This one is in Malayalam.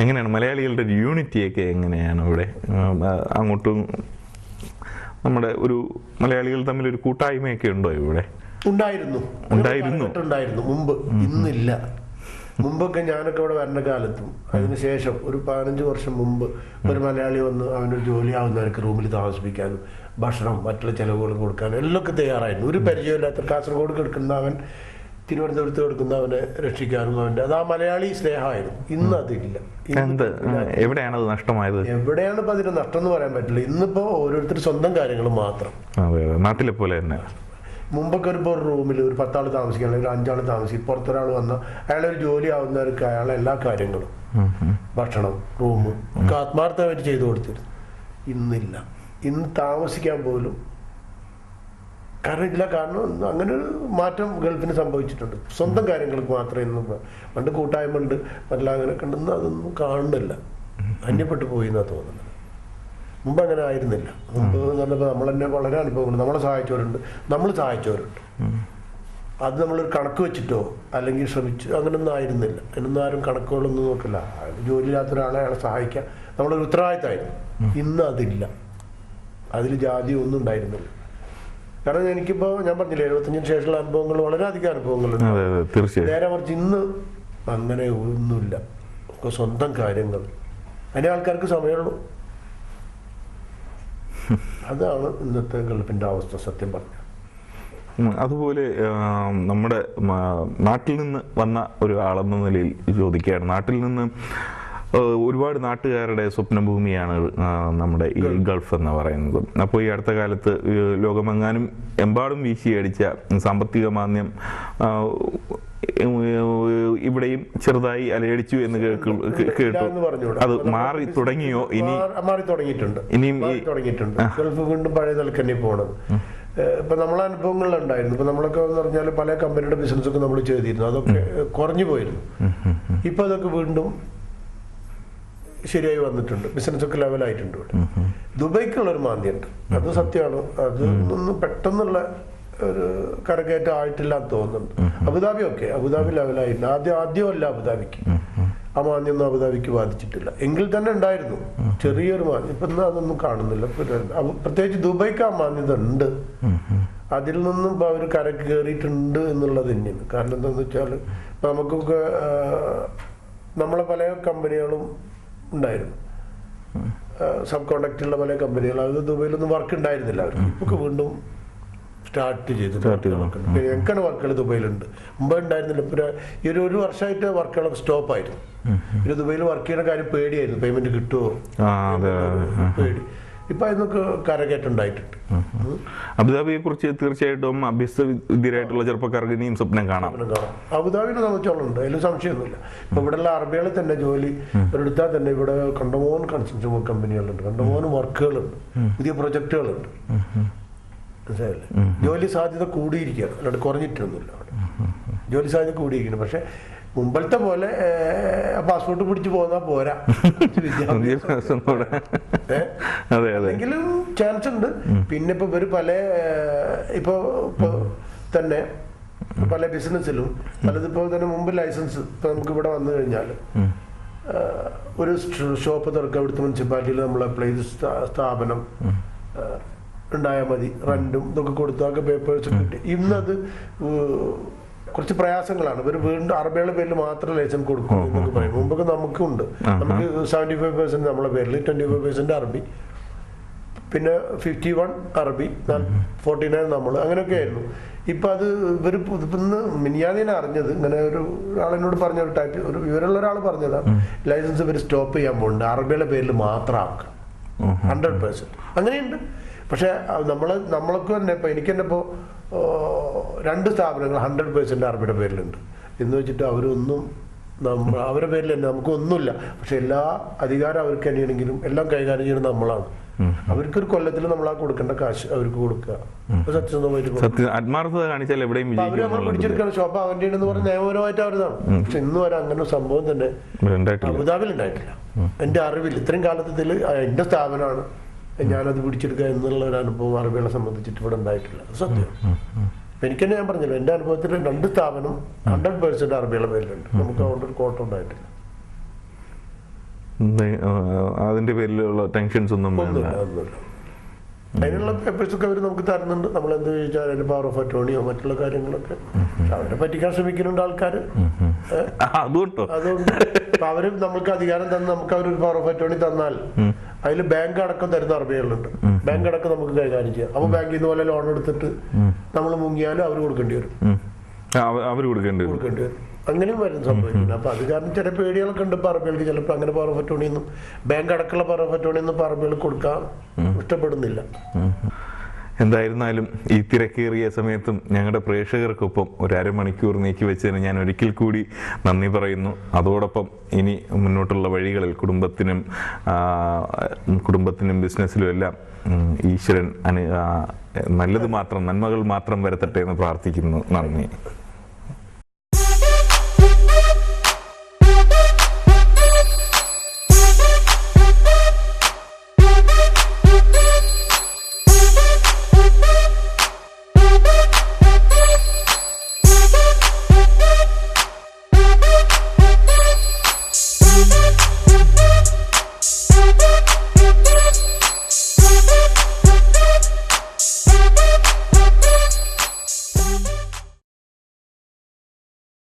എങ്ങനെയാണ് മലയാളികളുടെ ഒരു യൂണിറ്റിയൊക്കെ എങ്ങനെയാണ് ഇവിടെ? അങ്ങോട്ടും നമ്മുടെ ഒരു മലയാളികൾ തമ്മിലൊരു കൂട്ടായ്മയൊക്കെ ഉണ്ടോ ഇവിടെ? ഉണ്ടായിരുന്നു മുമ്പ്, ഇന്നില്ല. മുമ്പൊക്കെ ഞാനൊക്കെ ഇവിടെ വരുന്ന കാലത്തും അതിനുശേഷം ഒരു 15 വർഷം മുമ്പ് ഒരു മലയാളി വന്ന് അവനൊരു ജോലിയാവുന്നവർക്ക് റൂമിൽ താമസിപ്പിക്കാനും ഭക്ഷണം മറ്റുള്ള ചെലവുകൾ കൊടുക്കാനും എല്ലാം തയ്യാറായിരുന്നു. ഒരു പരിചയമില്ലാത്ത കാസർഗോഡ് കിടക്കുന്ന അവൻ തിരുവനന്തപുരത്ത് കൊടുക്കുന്ന അവനെ രക്ഷിക്കാനും അവൻ്റെ അത് ആ മലയാളി സ്നേഹമായിരുന്നു. ഇന്ന് അതില്ല. എവിടെയാണ് അത് നഷ്ടമായത്? എവിടെയാണ് ഇപ്പൊ അതിന്റെ നഷ്ടം എന്ന് പറയാൻ പറ്റില്ല. ഇന്നിപ്പോ ഓരോരുത്തർ സ്വന്തം കാര്യങ്ങൾ മാത്രം. നാട്ടിലെ പോലെ തന്നെ. മുമ്പൊക്കെ ഒരു റൂമിൽ ഒരു 10 ആൾ താമസിക്കുക അല്ലെങ്കിൽ 5 ആൾ താമസിക്കും. പുറത്തൊരാൾ വന്നാൽ അയാളൊരു ജോലി ആവുന്നവർക്ക് അയാളെ എല്ലാ കാര്യങ്ങളും ഭക്ഷണം റൂം ഒക്കെ ആത്മാർത്ഥമായിട്ട് ചെയ്തു കൊടുത്തിരുന്നു. ഇന്നില്ല. ഇന്ന് താമസിക്കാൻ പോലും കാരണം അങ്ങനെ ഒരു മാറ്റം ഗൾഫിന് സംഭവിച്ചിട്ടുണ്ട്. സ്വന്തം കാര്യങ്ങൾക്ക് മാത്രമേ ഇന്ന് പണ്ട് കൂട്ടായ്മ ഉണ്ട് മറ്റെല്ലാം അങ്ങനെയൊക്കെ ഉണ്ടെന്ന് അതൊന്നും കാണുന്നില്ല. അന്യപ്പെട്ടു പോയി എന്നാണ് തോന്നുന്നത്. മുമ്പ് അങ്ങനെ ആയിരുന്നില്ല. മുമ്പ് എന്ന് പറഞ്ഞപ്പോൾ നമ്മൾ തന്നെ വളരെ അനുഭവങ്ങളുണ്ട്. നമ്മളെ സഹായിച്ചവരുണ്ട്, നമ്മൾ സഹായിച്ചവരുണ്ട്. അത് നമ്മളൊരു കണക്ക് വെച്ചിട്ടോ അല്ലെങ്കിൽ ശ്രമിച്ചു അങ്ങനെയൊന്നും ആയിരുന്നില്ല. അതിനൊന്നും ആരും കണക്കുകളൊന്നും നോക്കില്ല. ജോലിയില്ലാത്ത ഒരാളെ അയാളെ സഹായിക്കാൻ നമ്മളൊരു ഉത്തരവാദിത്തമായിരുന്നു. ഇന്ന് അതില്ല. അതിൽ ജാതി ഒന്നും ഉണ്ടായിരുന്നില്ല. കാരണം എനിക്കിപ്പോൾ ഞാൻ പറഞ്ഞില്ലേ 75-ന് ശേഷമുള്ള അനുഭവങ്ങൾ വളരെയധികം അനുഭവങ്ങളുണ്ട്. നേരെ മറിച്ച് ഇന്ന് അങ്ങനെ ഒന്നുമില്ല. ഒക്കെ സ്വന്തം കാര്യങ്ങൾ. അതിന് ആൾക്കാർക്ക് സമയമുള്ളൂ. അതാണ് ഇന്നത്തെ ഗൾഫിൻ്റെ അവസ്ഥ സത്യം പറഞ്ഞാൽ. അതുപോലെ നമ്മുടെ നാട്ടിൽ നിന്ന് വന്ന ഒരു ആളെന്ന നിലയിൽ ചോദിക്കുകയാണ്. നാട്ടിൽ നിന്ന് ഒരുപാട് നാട്ടുകാരുടെ സ്വപ്നഭൂമിയാണ് നമ്മുടെ ഈ ഗൾഫ് എന്ന് പറയുന്നത്. അപ്പോൾ ഈ അടുത്ത കാലത്ത് ലോകമെങ്ങാനും എമ്പാടും വീശിയടിച്ച സാമ്പത്തിക മാന്ദ്യം ഇവിടെയും ചെറുതായി അലയടിച്ചു എന്ന് കേട്ടു. അത് മാറി തുടങ്ങിയോ? മാറി തുടങ്ങിയിട്ടുണ്ട്. ഇനിയും ഗൾഫ് വീണ്ടും പഴയ നിലക്കന്നെ പോകണം. ഇപ്പൊ നമ്മളെ അനുഭവങ്ങളിലുണ്ടായിരുന്നു. ഇപ്പൊ നമ്മളൊക്കെ എന്ന് പറഞ്ഞാൽ പല കമ്പനിയുടെ ബിസിനസ് ഒക്കെ നമ്മൾ ചെയ്തിരുന്നു. അതൊക്കെ കുറഞ്ഞു പോയിരുന്നു. ഇപ്പൊ അതൊക്കെ വീണ്ടും ശരിയായി വന്നിട്ടുണ്ട്. ബിസിനസ്സൊക്കെ ലെവലായിട്ടുണ്ട്. ഇവിടെ ദുബൈക്കുള്ളൊരു മാന്ദ്യമുണ്ട്. അത് സത്യമാണ്. അതൊന്നും പെട്ടെന്നുള്ള ഒരു കരകയറ്റം ആയിട്ടില്ല എന്ന് തോന്നുന്നുണ്ട്. അബുദാബി ലെവലായിട്ടുണ്ട്. ആദ്യമല്ല അബുദാബിക്ക് ആ മാന്ദ്യമൊന്നും അബുദാബിക്ക് ബാധിച്ചിട്ടില്ല. എങ്കിൽ തന്നെ ഉണ്ടായിരുന്നു ചെറിയൊരു മാന്ദ്യം. ഇപ്പം അതൊന്നും കാണുന്നില്ല. പ്രത്യേകിച്ച് ദുബൈക്ക് ആ മാന്ദ്യത ഉണ്ട്. അതിൽ നിന്നും ഇപ്പം അവർ കരക്ക് കയറിയിട്ടുണ്ട് എന്നുള്ളത് തന്നെയാണ്. കാരണം എന്താണെന്ന് വെച്ചാൽ ഇപ്പം നമുക്കൊക്കെ നമ്മളെ പല കമ്പനികളും ഉണ്ടായിരുന്നു. സബ് കോൺട്രാക്റ്റുള്ള പല കമ്പനികൾ. അത് ദുബൈയിലൊന്നും വർക്ക് ഉണ്ടായിരുന്നില്ല അവർക്ക്. ഇപ്പൊക്കെ വീണ്ടും സ്റ്റാർട്ട് ചെയ്തു. എനിക്കാണ് വർക്കുകൾ ദുബൈയിലുണ്ട്. മുമ്പ് ഉണ്ടായിരുന്നില്ല. ഇപ്പോൾ ഈ ഒരു വർഷമായിട്ട് വർക്കുകളൊക്കെ സ്റ്റോപ്പായിരുന്നു. പിന്നെ ദുബൈയിൽ വർക്ക് ചെയ്യുന്ന കാര്യം പേടിയായിരുന്നു. പേയ്മെന്റ് കിട്ടുമോ പേടി. ഇപ്പൊ അതിനൊക്കെ കരകയറ്റം ഉണ്ടായിട്ടുണ്ട്. അബുദാബിയെ കുറിച്ച് തീർച്ചയായിട്ടും അഭ്യസ്തവിദ്യരായിട്ടുള്ള ചെറുപ്പക്കാർക്ക് ഇനിയും സ്വപ്നം കാണാം. അബുദാബിനെ സംബന്ധിച്ചോളുണ്ട്. അതിൽ സംശയമൊന്നുമില്ല. ഇപ്പൊ ഇവിടെയുള്ള അറബികളിൽ തന്നെ ജോലി എടുത്താൽ തന്നെ ഇവിടെ കണ്ടമോൻ കൺസ്ട്രക്ഷൻ കമ്പനികളുണ്ട്, കണ്ടമോൻ വർക്കുകളുണ്ട്, പുതിയ പ്രൊജക്ടുകളുണ്ട്. മനസ്സിലായില്ലേ? ജോലി സാധ്യത കൂടിയിരിക്കുകയാണ്, അല്ലാണ്ട് കുറഞ്ഞിട്ടൊന്നുമില്ല. അവിടെ ജോലി സാധ്യത കൂടിയിരിക്കുന്നു. പക്ഷെ മുമ്പത്തെ പോലെ പാസ്പോർട്ട് പിടിച്ചു പോന്നാ പോരാ. എങ്കിലും ചാൻസ് ഉണ്ട്. പിന്നെ ഇപ്പൊ ഇവര് ഇപ്പൊ തന്നെ പല ബിസിനസ്സിലും പലതിപ്പോ തന്നെ മുമ്പ് ലൈസൻസ് ഇപ്പൊ നമുക്ക് ഇവിടെ വന്നു കഴിഞ്ഞാൽ ഒരു ഷോപ്പ് തുറക്കുക. ഇവിടുത്തെ മുനിസിപ്പാലിറ്റിയിൽ നമ്മൾ അപ്ലൈ ചെയ്ത് സ്ഥാപനം ഉണ്ടായാൽ മതി. റെന്റും ഇതൊക്കെ കൊടുത്തൊക്കെ പേപ്പേഴ്സ് കിട്ടി. ഇന്നത് കുറച്ച് പ്രയാസങ്ങളാണ്. ഇവർ വീണ്ടും അറബികളുടെ പേരിൽ മാത്രം ലൈസൻസ് കൊടുക്കും എന്നൊക്കെ പറയും. മുമ്പൊക്കെ നമുക്കുണ്ട്. നമുക്ക് 75% നമ്മളെ പേരിൽ, 25% അറബി, പിന്നെ 51 അറബി, 49 നമ്മൾ, അങ്ങനെയൊക്കെ ആയിരുന്നു. ഇപ്പൊ അത് ഇവർ ഇന്ന് മിനിയാതിനെ അറിഞ്ഞത്. ഇങ്ങനെ ഒരാളെന്നോട് പറഞ്ഞ ഒരു വിവരമുള്ള ഒരാൾ പറഞ്ഞതാണ്, ലൈസൻസ് ഇവർ സ്റ്റോപ്പ് ചെയ്യാൻ പോകുന്നുണ്ട്, അറബിയുടെ പേരിൽ മാത്രം ആക്കുക. 100% അങ്ങനെയുണ്ട്. പക്ഷെ നമ്മളൊക്കെ തന്നെ ഇപ്പൊ എനിക്ക് തന്നെ ഇപ്പോ 2 സ്ഥാപനങ്ങൾ 100% അറബിയുടെ പേരിലുണ്ട് എന്ന് വെച്ചിട്ട് അവരൊന്നും അവരുടെ പേരിൽ തന്നെ നമുക്കൊന്നുമില്ല. പക്ഷെ എല്ലാ അധികാരം അവർക്ക് തന്നെയാണെങ്കിലും എല്ലാം കൈകാര്യം ചെയ്യുന്നത് നമ്മളാണ്. അവർക്കൊരു കൊല്ലത്തിൽ നമ്മളാ കൊടുക്കേണ്ട കാശ് അവർക്ക് കൊടുക്കുക. ആത്മാർത്ഥത കാണിച്ചാൽ എവിടെയും അവര് നമ്മൾ പിടിച്ചെടുക്കുന്ന ഷോപ്പ് അവന്റെ എന്ന് പറഞ്ഞ നിയമപരമായിട്ട് അവരുതാണ്. പക്ഷെ ഇന്ന് വരെ അങ്ങനെ സംഭവം തന്നെ അബുദാബിയിൽ ഉണ്ടായിട്ടില്ല എന്റെ അറിവിൽ. ഇത്രയും കാലത്തിൽ എന്റെ സ്ഥാപനമാണ്, ഞാനത് പിടിച്ചെടുക്കുക എന്നുള്ള ഒരു അനുഭവം അറബികളെ സംബന്ധിച്ചിട്ട് ഇവിടെ ഉണ്ടായിട്ടില്ല. സത്യം. എനിക്ക് തന്നെ ഞാൻ പറഞ്ഞല്ലോ, എന്റെ അനുഭവത്തിൽ 2 സ്ഥാപനം 100% അറബികളുടെ പേരിലുണ്ട്. നമുക്ക് അതുകൊണ്ട് ഒരു കോട്ടം ഉണ്ടായിട്ടില്ല. അതിന്റെ പേരിലുള്ള ടെൻഷൻസ് ഒന്നും വേണ്ട. അതിനുള്ള പേപ്പേഴ്സൊക്കെ അവർ നമുക്ക് തരുന്നുണ്ട്. നമ്മൾ എന്ത് ചോദിച്ചാൽ അതിന്റെ പവർ ഓഫ് അറ്റോർണിയോ മറ്റുള്ള കാര്യങ്ങളൊക്കെ അവരെ പറ്റിക്കാൻ ശ്രമിക്കുന്നുണ്ട് ആൾക്കാർ. അതുകൊണ്ട് അവര് നമുക്ക് അധികാരം തന്ന് നമുക്ക് അവരൊരു പവർ ഓഫ് അറ്റോർണി തന്നാൽ അതിൽ ബാങ്ക് അടക്കം തരുന്ന അറബികളുണ്ട്. ബാങ്ക് അടക്കം നമുക്ക് കൈകാര്യം ചെയ്യാം. അപ്പൊ ബാങ്കിൽ നിന്ന് പോലെ ലോൺ എടുത്തിട്ട് നമ്മൾ മുങ്ങിയാലും അവർ കൊടുക്കേണ്ടി വരും. അങ്ങനെയും വരും സംഭവിക്കുന്നത്. അപ്പൊ അത് കാരണം ചില പേടികളൊക്കെ ഉണ്ട് ഇപ്പൊ അറബികൾക്ക്. ചിലപ്പോൾ അങ്ങനെ പവർ ഓഫ് അറ്റോർണിയൊന്നും ബാങ്ക് അടക്കമുള്ള പവർ ഓഫ് അറ്റോർണിയൊന്നും അറബികൾക്ക് കൊടുക്കാൻ ഇഷ്ടപ്പെടുന്നില്ല. എന്തായിരുന്നാലും ഈ തിരക്കേറിയ സമയത്തും ഞങ്ങളുടെ പ്രേക്ഷകർക്കൊപ്പം ഒരു അരമണിക്കൂർ നീക്കി വെച്ചതിന് ഞാൻ ഒരിക്കൽ കൂടി നന്ദി പറയുന്നു. അതോടൊപ്പം ഇനി മുന്നോട്ടുള്ള വഴികളിൽ കുടുംബത്തിനും ബിസിനസ്സിലും എല്ലാം ഈശ്വരൻ നല്ലത് മാത്രം, നന്മകൾ മാത്രം വരുത്തട്ടെ എന്ന് പ്രാർത്ഥിക്കുന്നു. നന്ദി.